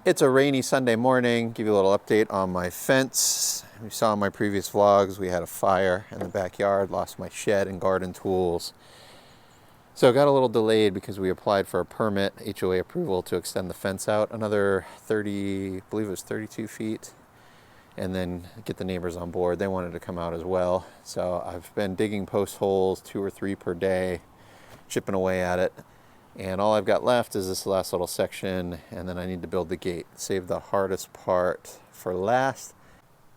It's a rainy Sunday morning. Give you a little update on my fence. You saw in my previous vlogs, we had a fire in the backyard, lost my shed and garden tools. So it got a little delayed because we applied for a permit, HOA approval, to extend the fence out another 30, I believe it was 32 feet, and then get the neighbors on board. They wanted to come out as well. So I've been digging post holes 2 or 3 per day, chipping away at it. And all I've got left is this last little section, and then I need to build the gate. Save the hardest part for last.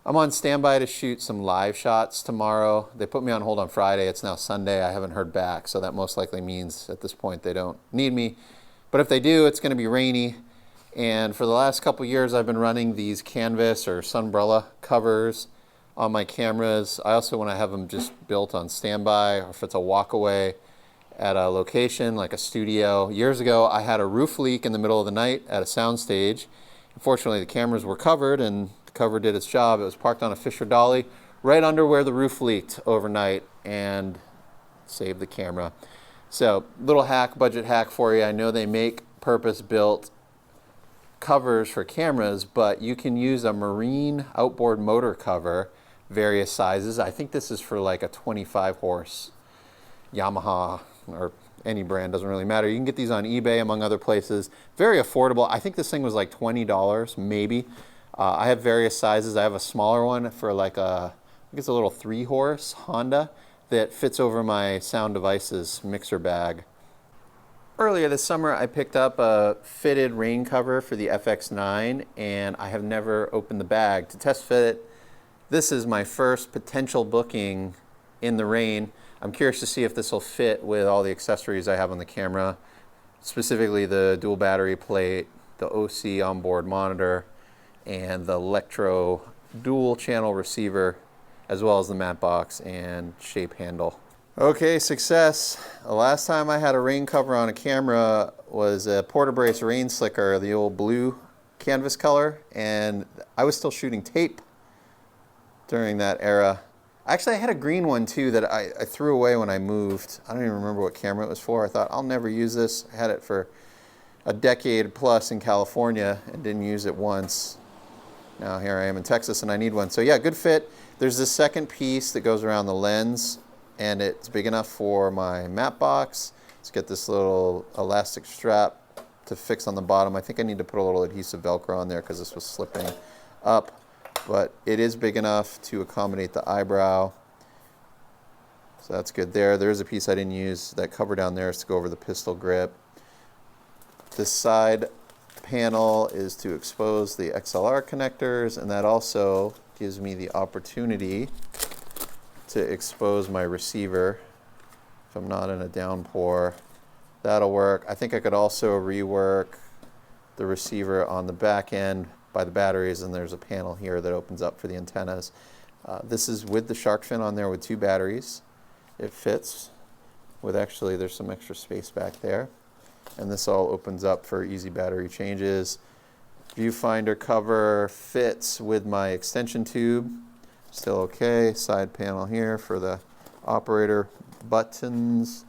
I'm on standby to shoot some live shots tomorrow. They put me on hold on Friday. It's now Sunday. I haven't heard back, so that most likely means at this point they don't need me. But if they do, it's going to be rainy. And for the last couple years, I've been running these canvas or sunbrella covers on my cameras. I also want to have them just built on standby, or if it's a walk away at a location like a studio. Years ago, I had a roof leak in the middle of the night at a soundstage. Unfortunately, the cameras were covered and the cover did its job. It was parked on a Fisher dolly right under where the roof leaked overnight and saved the camera. So, little hack, budget hack for you. I know they make purpose-built covers for cameras, but you can use a marine outboard motor cover, various sizes. I think this is for like a 25 horse Yamaha, or any brand, doesn't really matter. You can get these on eBay, among other places. Very affordable. I think this thing was like $20, maybe. I have various sizes. I have a smaller one for like I think it's a little 3 horse Honda that fits over my Sound Devices mixer bag. Earlier this summer, I picked up a fitted rain cover for the FX9, and I have never opened the bag to test fit it. This is my first potential booking in the rain. I'm curious to see if this will fit with all the accessories I have on the camera, specifically the dual battery plate, the OC onboard monitor, and the Electro dual channel receiver, as well as the matte box and shape handle. Okay, success. The last time I had a rain cover on a camera was a Porta-Brace rain slicker, the old blue canvas color, and I was still shooting tape during that era. Actually, I had a green one too that I threw away when I moved. I don't even remember what camera it was for. I thought, I'll never use this. I had it for a decade plus in California and didn't use it once. Now here I am in Texas and I need one. So yeah, good fit. There's this second piece that goes around the lens, and it's big enough for my matte box. Let's get this little elastic strap to fix on the bottom. I think I need to put a little adhesive Velcro on there because this was slipping up. But it is big enough to accommodate the eyebrow. So that's good there. There's a piece I didn't use. That cover down there is to go over the pistol grip. This side panel is to expose the XLR connectors, and that also gives me the opportunity to expose my receiver if I'm not in a downpour. That'll work. I think I could also rework the receiver on the back end by the batteries, and there's a panel here that opens up for the antennas. This is with the shark fin on there with 2 batteries. It fits with, actually there's some extra space back there, and this all opens up for easy battery changes. Viewfinder cover fits with my extension tube, still okay. Side panel here for the operator buttons,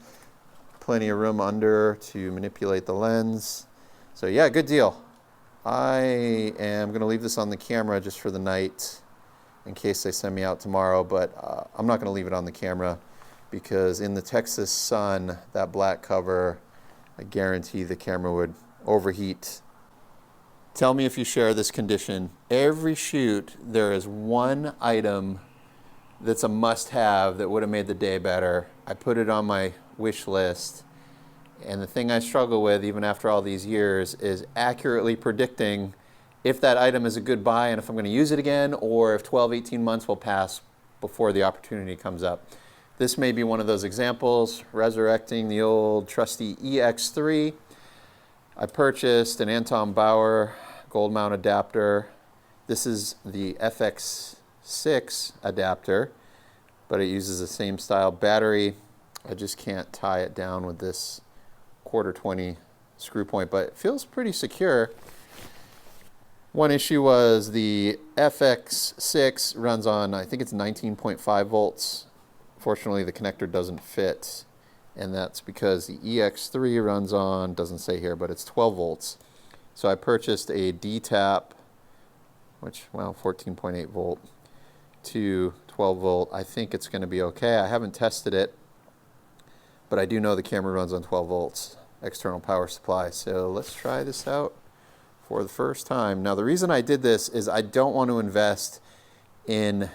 plenty of room under to manipulate the lens. So yeah, good deal. I am going to leave this on the camera just for the night in case they send me out tomorrow, but I'm not going to leave it on the camera because in the Texas sun, that black cover, I guarantee the camera would overheat. Tell me if you share this condition. Every shoot, there is one item that's a must-have that would have made the day better. I put it on my wish list. And the thing I struggle with, even after all these years, is accurately predicting if that item is a good buy and if I'm going to use it again, or if 12, 18 months will pass before the opportunity comes up. This may be one of those examples, resurrecting the old trusty EX3. I purchased an Anton Bauer gold mount adapter. This is the FX6 adapter, but it uses the same style battery. I just can't tie it down with this 1/4-20 screw point, but it feels pretty secure. One issue was the FX6 runs on, I think it's 19.5 volts. Fortunately, the connector doesn't fit, and that's because the EX3 runs on, doesn't say here, but it's 12 volts. So I purchased a D-tap, which, well, 14.8 volt to 12 volt. I think it's going to be okay. I haven't tested it, but I do know the camera runs on 12 volts, external power supply. So let's try this out for the first time. Now, the reason I did this is I don't want to invest in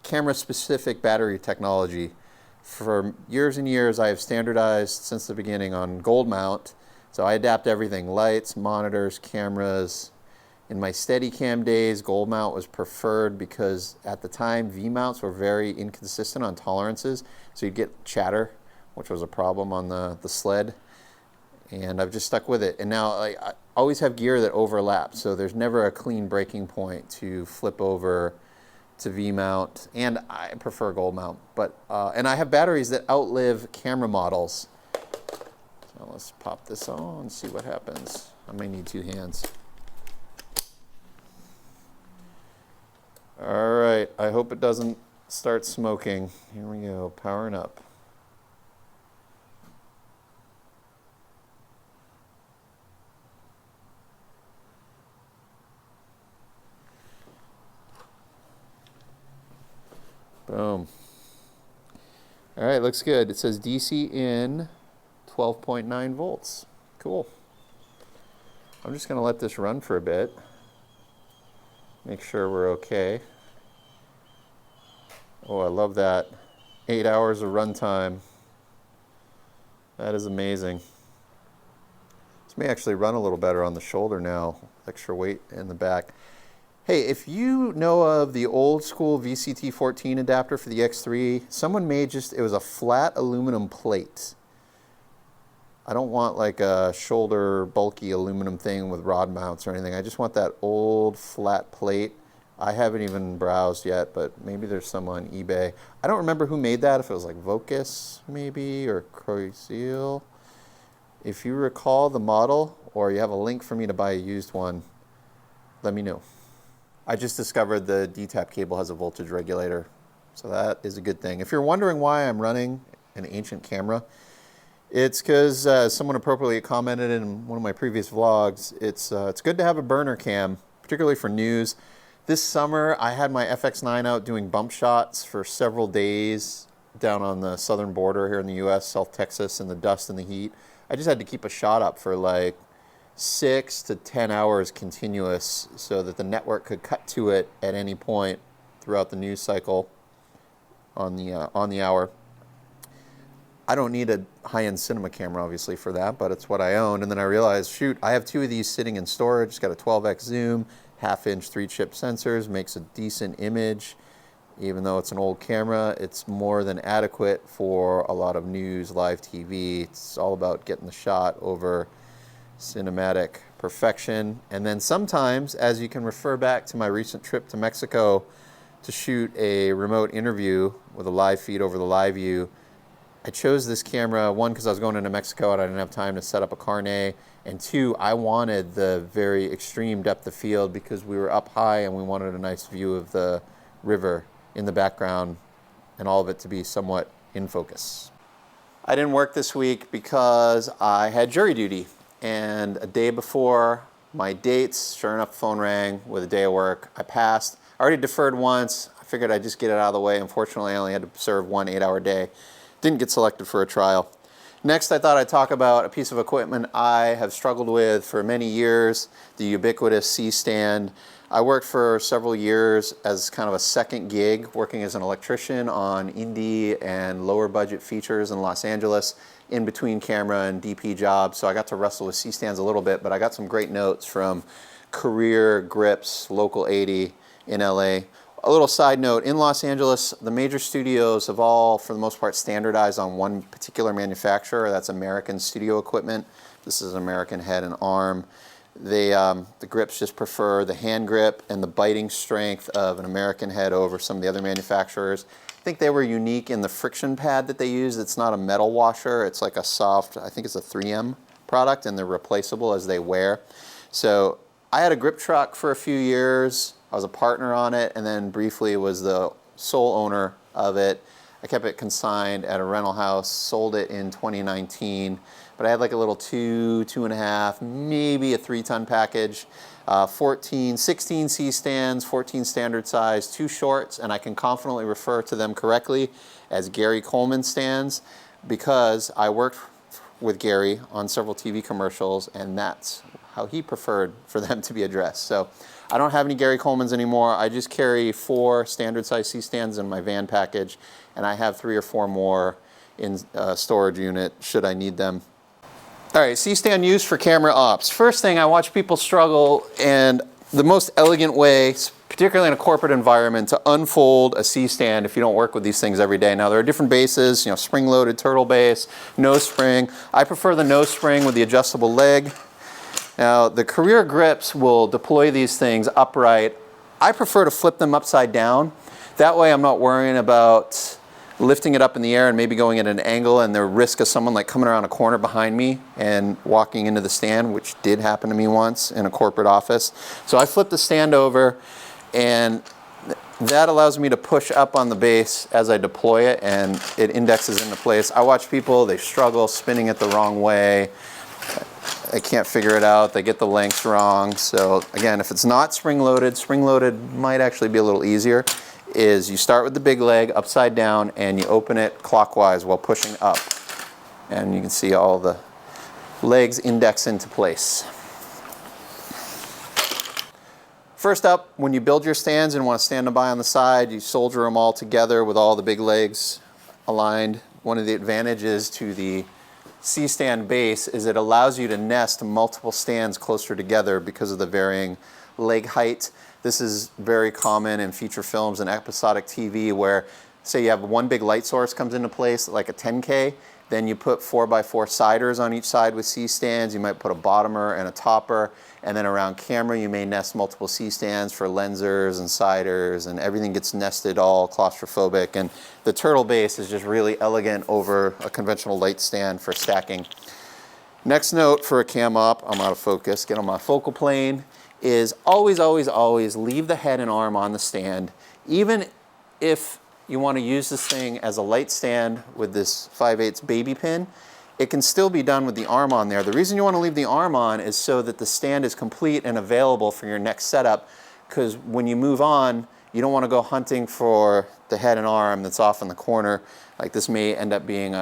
camera-specific battery technology. For years and years, I have standardized since the beginning on gold mount. So I adapt everything, lights, monitors, cameras. In my Steadicam days, gold mount was preferred because at the time, V-mounts were very inconsistent on tolerances. So you'd get chatter, which was a problem on the sled. And I've just stuck with it. And now I always have gear that overlaps. So there's never a clean breaking point to flip over to V-mount. And I prefer gold mount. But, and I have batteries that outlive camera models. So let's pop this on and see what happens. I may need two hands. All right, I hope it doesn't start smoking. Here we go, powering up. Boom. All right, looks good. It says DC in 12.9 volts. Cool. I'm just going to let this run for a bit. Make sure we're okay. Oh, I love that. 8 hours of runtime. That is amazing. This may actually run a little better on the shoulder now. Extra weight in the back. Hey, if you know of the old school VCT14 adapter for the EX3, someone made it was a flat aluminum plate. I don't want like a shoulder bulky aluminum thing with rod mounts or anything. I just want that old flat plate. I haven't even browsed yet, but maybe there's some on eBay. I don't remember who made that, if it was like Vocus maybe, or Croisil. If you recall the model, or you have a link for me to buy a used one, let me know. I just discovered the D-tap cable has a voltage regulator, so that is a good thing. If you're wondering why I'm running an ancient camera, it's because someone appropriately commented in one of my previous vlogs, it's good to have a burner cam, particularly for news. This summer, I had my FX9 out doing bump shots for several days down on the southern border here in the US, South Texas, in the dust and the heat. I just had to keep a shot up for like 6 to 10 hours continuous so that the network could cut to it at any point throughout the news cycle on the hour. I don't need a high-end cinema camera, obviously, for that, but it's what I own. And then I realized, shoot, I have two of these sitting in storage. It's got a 12x zoom, half-inch 3-chip sensors, makes a decent image. Even though it's an old camera, it's more than adequate for a lot of news, live TV. It's all about getting the shot over cinematic perfection. And then sometimes, as you can refer back to my recent trip to Mexico to shoot a remote interview with a live feed over the live view, I chose this camera, one, because I was going into Mexico and I didn't have time to set up a carnet, and two, I wanted the very extreme depth of field because we were up high and we wanted a nice view of the river in the background and all of it to be somewhat in focus. I didn't work this week because I had jury duty, and a day before my dates, sure enough, the phone rang with a day of work. I passed. I already deferred once. I figured I'd just get it out of the way. Unfortunately, I only had to serve one 8-hour day. Didn't get selected for a trial. Next, I thought I'd talk about a piece of equipment I have struggled with for many years, the ubiquitous C-stand. I worked for several years as kind of a second gig, working as an electrician on indie and lower budget features in Los Angeles, in between camera and DP jobs. So I got to wrestle with C-stands a little bit, but I got some great notes from Career, Grips, Local 80 in LA. A little side note, in Los Angeles, the major studios have all, for the most part, standardized on one particular manufacturer. That's American Studio Equipment. This is an American head and arm. The grips just prefer the hand grip and the biting strength of an American head over some of the other manufacturers. I think they were unique in the friction pad that they use. It's not a metal washer. It's like a soft, I think it's a 3M product, and they're replaceable as they wear. So I had a grip truck for a few years. I was a partner on it, and then briefly was the sole owner of it. I kept it consigned at a rental house, sold it in 2019, but I had like a little 2.5, maybe a 3-ton package, 16 C-stands, 14 standard size, 2 shorts, and I can confidently refer to them correctly as Gary Coleman stands because I worked with Gary on several TV commercials, and that's how he preferred for them to be addressed. So I don't have any Gary Colemans anymore. I just carry 4 standard size C-stands in my van package, and I have 3 or 4 more in a storage unit should I need them. All right, C-stand used for camera ops. First thing, I watch people struggle, and the most elegant way, particularly in a corporate environment, to unfold a C-stand if you don't work with these things every day. Now, there are different bases, you know, spring-loaded turtle base, nose spring. I prefer the nose spring with the adjustable leg. Now, the career grips will deploy these things upright. I prefer to flip them upside down. That way I'm not worrying about lifting it up in the air and maybe going at an angle and the risk of someone like coming around a corner behind me and walking into the stand, which did happen to me once in a corporate office. So I flip the stand over, and that allows me to push up on the base as I deploy it, and it indexes into place. I watch people, they struggle spinning it the wrong way. They can't figure it out, they get the lengths wrong. So again, if it's not spring-loaded might actually be a little easier, is you start with the big leg upside down and you open it clockwise while pushing up. And you can see all the legs index into place. First up, when you build your stands and want to stand them by on the side, you solder them all together with all the big legs aligned. One of the advantages to the C-stand base is it allows you to nest multiple stands closer together because of the varying leg height. This is very common in feature films and episodic TV where, say you have one big light source comes into place, like a 10K, then you put 4x4 siders on each side with C-stands. You might put a bottomer and a topper, and then around camera you may nest multiple C-stands for lensers and siders, and everything gets nested all claustrophobic. And the turtle base is just really elegant over a conventional light stand for stacking. Next note for a cam op, I'm out of focus, get on my focal plane, is always, always, always leave the head and arm on the stand. Even if you want to use this thing as a light stand with this 5/8 baby pin, it can still be done with the arm on there. The reason you want to leave the arm on is so that the stand is complete and available for your next setup, because when you move on, you don't want to go hunting for the head and arm that's off in the corner. Like this may end up being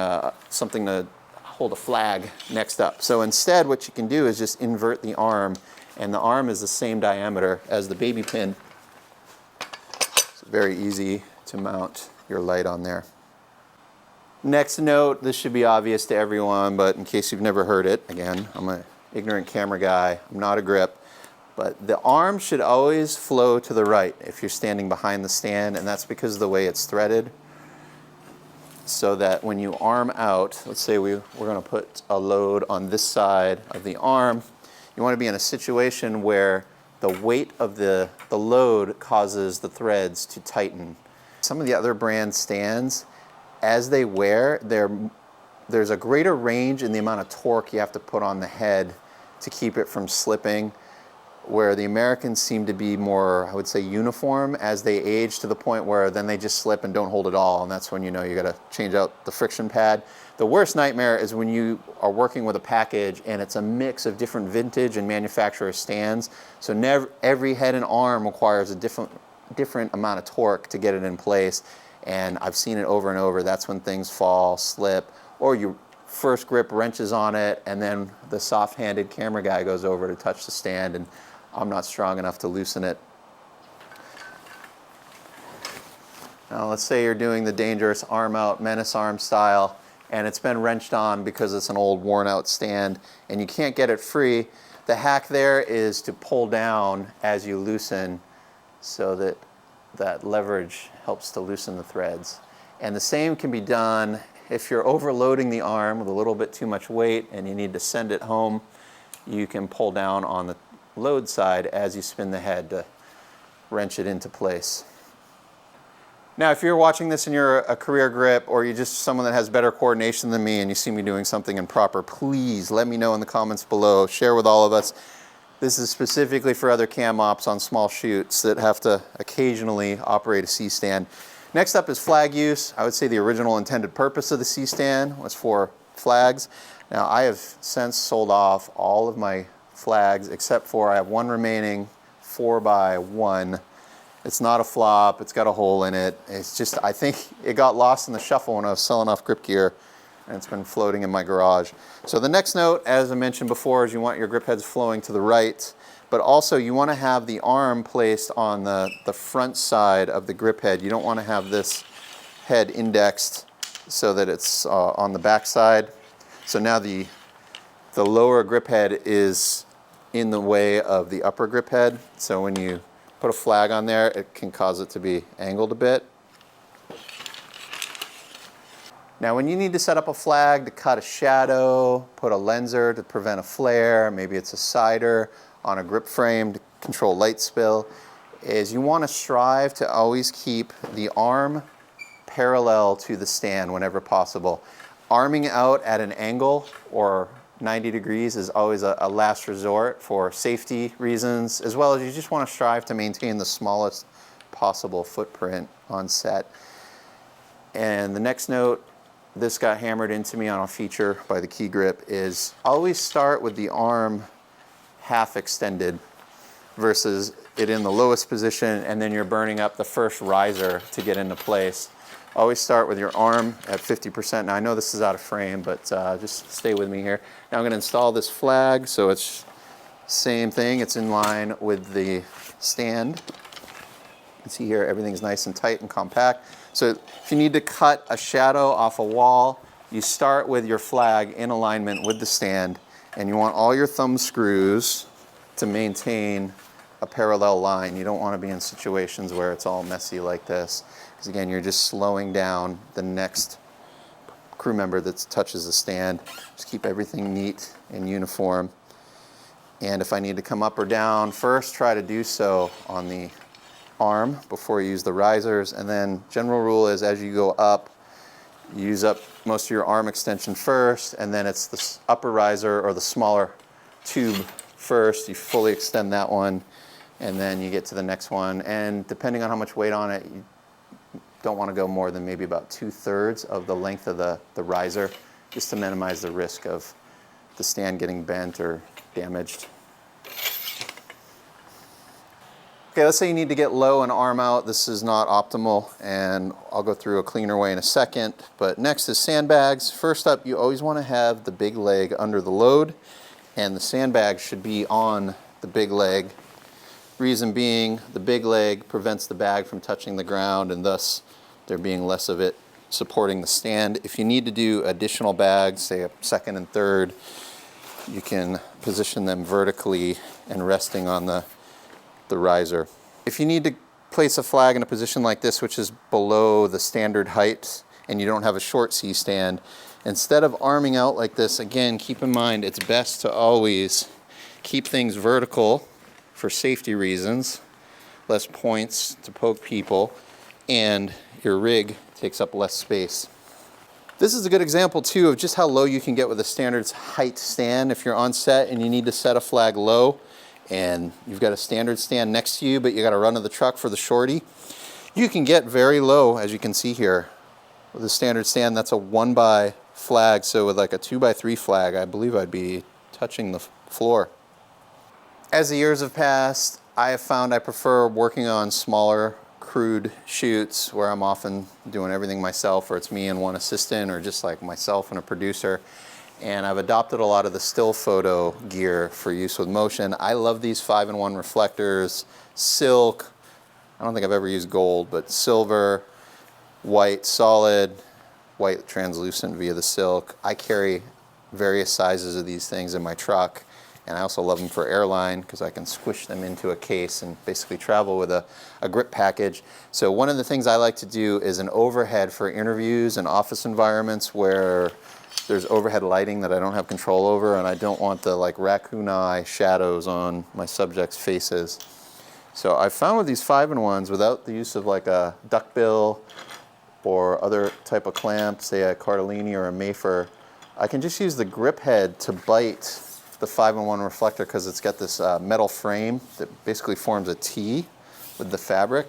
something to hold a flag next up. So instead, what you can do is just invert the arm, and the arm is the same diameter as the baby pin. It's very easy to mount your light on there. Next note, this should be obvious to everyone, but in case you've never heard it, again, I'm an ignorant camera guy, I'm not a grip, but the arm should always flow to the right if you're standing behind the stand, and that's because of the way it's threaded. So that when you arm out, let's say we're going to put a load on this side of the arm, you want to be in a situation where the weight of the load causes the threads to tighten. Some of the other brand stands, as they wear, there's a greater range in the amount of torque you have to put on the head to keep it from slipping, where the Americans seem to be more, I would say, uniform as they age to the point where then they just slip and don't hold at all, and that's when you know you got to change out the friction pad. The worst nightmare is when you are working with a package and it's a mix of different vintage and manufacturer stands, so every head and arm requires a different amount of torque to get it in place, and I've seen it over and over. That's when things fall, slip, or you first grip wrenches on it and then the soft-handed camera guy goes over to touch the stand and I'm not strong enough to loosen it. Now let's say you're doing the dangerous arm out menace arm style and it's been wrenched on because it's an old worn out stand and you can't get it free. The hack there is to pull down as you loosen so that that leverage helps to loosen the threads. And the same can be done if you're overloading the arm with a little bit too much weight and you need to send it home. You can pull down on the load side as you spin the head to wrench it into place. Now, if you're watching this and you're a career grip or you're just someone that has better coordination than me and you see me doing something improper, please let me know in the comments below. Share with all of us. This is specifically for other cam ops on small shoots that have to occasionally operate a C-stand. Next up is flag use. I would say the original intended purpose of the C-stand was for flags. Now I have since sold off all of my flags except for I have one remaining 4x1. It's not a flop, it's got a hole in it. It's just, I think it got lost in the shuffle when I was selling off grip gear, and it's been floating in my garage. So the next note, as I mentioned before, is you want your grip heads flowing to the right, but also you want to have the arm placed on the front side of the grip head. You don't want to have this head indexed so that it's on the back side. So now the lower grip head is in the way of the upper grip head. So when you put a flag on there, it can cause it to be angled a bit. Now when you need to set up a flag to cut a shadow, put a lenser to prevent a flare, maybe it's a sider on a grip frame to control light spill, is you want to strive to always keep the arm parallel to the stand whenever possible. Arming out at an angle or 90 degrees is always a last resort for safety reasons, as well as you just want to strive to maintain the smallest possible footprint on set. And the next note, this got hammered into me on a feature by the key grip, is always start with the arm half extended versus it in the lowest position, and then you're burning up the first riser to get into place. Always start with your arm at 50%. Now I know this is out of frame, but just stay with me here. Now I'm going to install this flag, so it's same thing. It's in line with the stand. You can see here everything's nice and tight and compact. So if you need to cut a shadow off a wall, you start with your flag in alignment with the stand, and you want all your thumb screws to maintain a parallel line. You don't want to be in situations where it's all messy like this. Because again, you're just slowing down the next crew member that touches the stand. Just keep everything neat and uniform. And if I need to come up or down, first try to do so on the arm before you use the risers. And then general rule is as you go up, you use up most of your arm extension first, and then it's the upper riser or the smaller tube first. You fully extend that one, and then you get to the next one. And depending on how much weight on it, you don't want to go more than maybe about 2/3 of the length of the riser, just to minimize the risk of the stand getting bent or damaged. Okay, let's say you need to get low and arm out. This is not optimal, and I'll go through a cleaner way in a second. But next is sandbags. First up, you always want to have the big leg under the load, and the sandbag should be on the big leg. Reason being, the big leg prevents the bag from touching the ground, and thus there being less of it supporting the stand. If you need to do additional bags, say a second and third, you can position them vertically and resting on the riser. If you need to place a flag in a position like this, which is below the standard height, and you don't have a short C-stand, instead of arming out like this, again, keep in mind it's best to always keep things vertical for safety reasons, less points to poke people, and your rig takes up less space. This is a good example too of just how low you can get with a standard height stand. If you're on set and you need to set a flag low, and you've got a standard stand next to you, but you got to run to the truck for the shorty, you can get very low, as you can see here. With a standard stand, that's a 1x flag, so with like a 2x3 flag, I believe I'd be touching the floor. As the years have passed, I have found I prefer working on smaller, crude shoots where I'm often doing everything myself, or it's me and one assistant, or just like myself and a producer. And I've adopted a lot of the still photo gear for use with motion. I love these 5-in-1 reflectors, silk. I don't think I've ever used gold, but silver, white solid, white translucent via the silk. I carry various sizes of these things in my truck, and I also love them for airline because I can squish them into a case and basically travel with a grip package. So one of the things I like to do is an overhead for interviews and office environments where there's overhead lighting that I don't have control over, and I don't want the like raccoon eye shadows on my subjects' faces. So I found with these 5-in-1s, without the use of like a duckbill or other type of clamp, say a Cardellini or a Mayfer, I can just use the grip head to bite the 5-in-1 reflector because it's got this metal frame that basically forms a T with the fabric.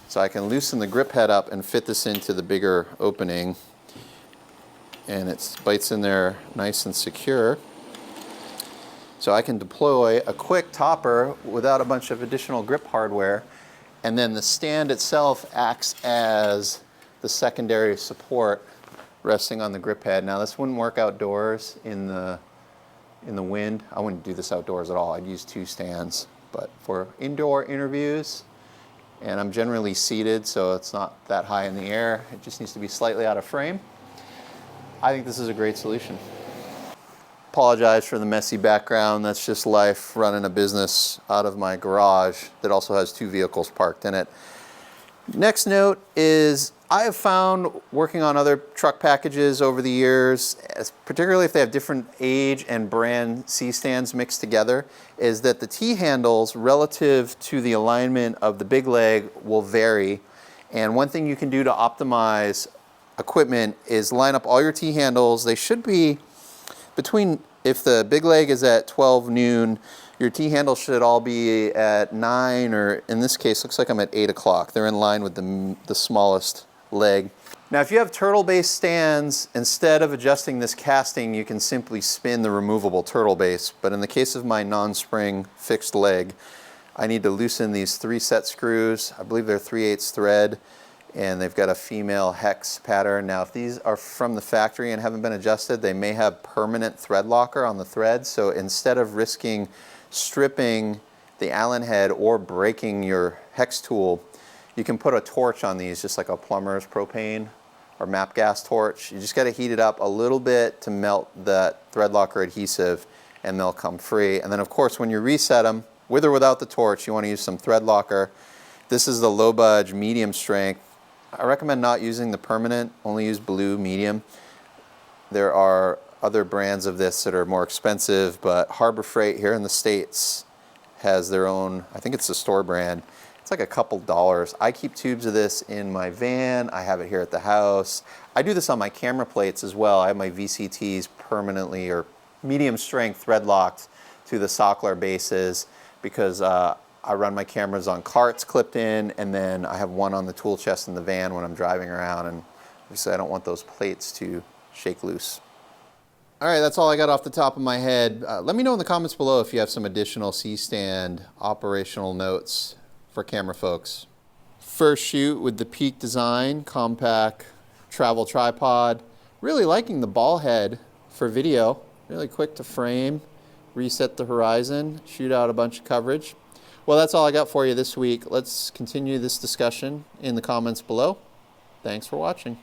So I can loosen the grip head up and fit this into the bigger opening, and it bites in there nice and secure. So I can deploy a quick topper without a bunch of additional grip hardware, and then the stand itself acts as the secondary support resting on the grip head. Now this wouldn't work outdoors in the wind. I wouldn't do this outdoors at all. I'd use two stands. But for indoor interviews, and I'm generally seated, so it's not that high in the air, it just needs to be slightly out of frame, I think this is a great solution. Apologize for the messy background. That's just life running a business out of my garage that also has two vehicles parked in it. Next note is I have found working on other truck packages over the years, particularly if they have different age and brand C-stands mixed together, is that the T-handles relative to the alignment of the big leg will vary. And one thing you can do to optimize equipment is line up all your T-handles. They should be between, if the big leg is at 12 noon, your T-handles should all be at 9, or in this case, looks like I'm at 8 o'clock. They're in line with the smallest leg. Now, if you have turtle-based stands, instead of adjusting this casting, you can simply spin the removable turtle base. But in the case of my non-spring fixed leg, I need to loosen these 3 set screws. I believe they're 3/8 thread, and they've got a female hex pattern. Now, if these are from the factory and haven't been adjusted, they may have permanent thread locker on the thread. So instead of risking stripping the Allen head or breaking your hex tool, you can put a torch on these, just like a plumber's propane or MAP gas torch. You just got to heat it up a little bit to melt that thread locker adhesive, and they'll come free. And then of course, when you reset them, with or without the torch, you want to use some thread locker. This is the low budge medium strength. I recommend not using the permanent, only use blue medium. There are other brands of this that are more expensive, but Harbor Freight here in the States has their own, I think it's the store brand. It's like a couple dollars. I keep tubes of this in my van. I have it here at the house. I do this on my camera plates as well. I have my VCTs permanently or medium strength thread locked to the Sockler bases because I run my cameras on carts clipped in, and then I have one on the tool chest in the van when I'm driving around, and obviously I don't want those plates to shake loose. All right, that's all I got off the top of my head. Let me know in the comments below if you have some additional C-stand operational notes for camera folks. First shoot with the Peak Design compact travel tripod. Really liking the ball head for video. Really quick to frame, reset the horizon, shoot out a bunch of coverage. Well, that's all I got for you this week. Let's continue this discussion in the comments below. Thanks for watching.